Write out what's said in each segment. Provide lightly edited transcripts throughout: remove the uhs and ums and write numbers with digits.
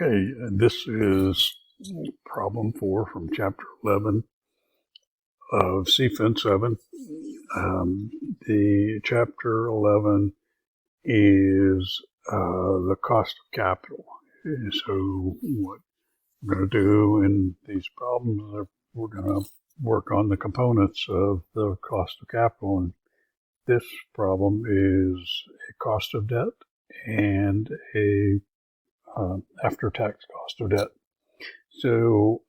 Okay, this is problem 4 from chapter 11 of CFIN7. The chapter 11 is the cost of capital. So what we're going to do in these problems is we're going to work on the components of the cost of capital. And this problem is a cost of debt and a after-tax cost of debt. So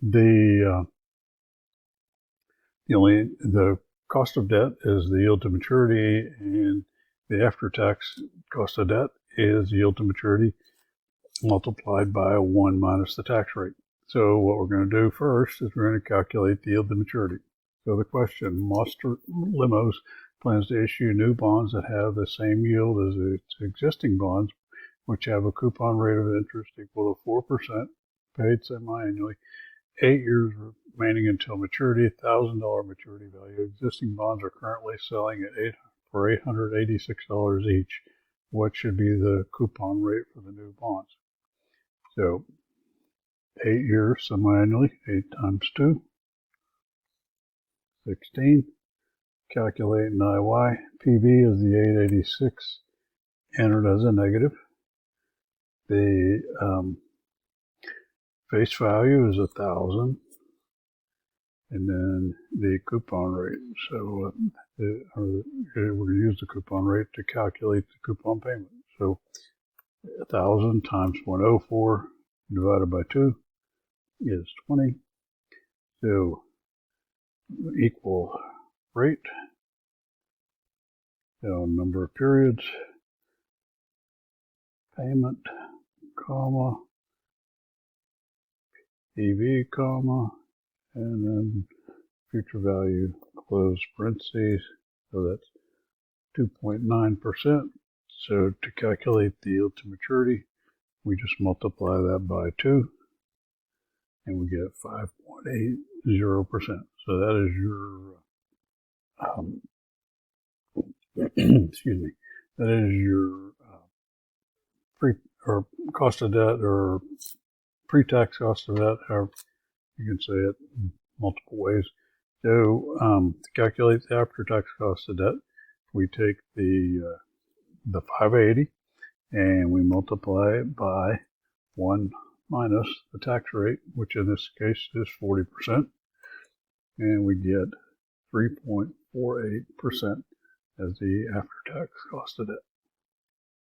the cost of debt is the yield to maturity, and the after-tax cost of debt is yield to maturity multiplied by 1 minus the tax rate. So what we're going to do first is we're going to calculate the yield to maturity. So the question: Monster Limos plans to issue new bonds that have the same yield as its existing bonds, which have a coupon rate of interest equal to 4%, paid semi-annually, 8 years remaining until maturity, $1,000 maturity value. Existing bonds are currently selling for $886 each. What should be the coupon rate for the new bonds? So 8 years semi-annually, 8 times 2, 16. Calculate an IY. PV is the 886 entered as a negative. The face value is 1,000, and then the coupon rate. So we're going to use the coupon rate to calculate the coupon payment. So 1,000 times 0.04 divided by 2 is 20. So equal rate. So number of periods, payment, comma, EV, comma, and then future value, close parentheses. So that's 2.9%. So to calculate the yield to maturity, we just multiply that by 2, and we get 5.80%. So that is your excuse me. That is your cost of debt, or pre-tax cost of debt, however you can say it in multiple ways. So to calculate the after-tax cost of debt, we take the 580 and we multiply it by 1 minus the tax rate, which in this case is 40%, and we get 3.48% as the after-tax cost of debt.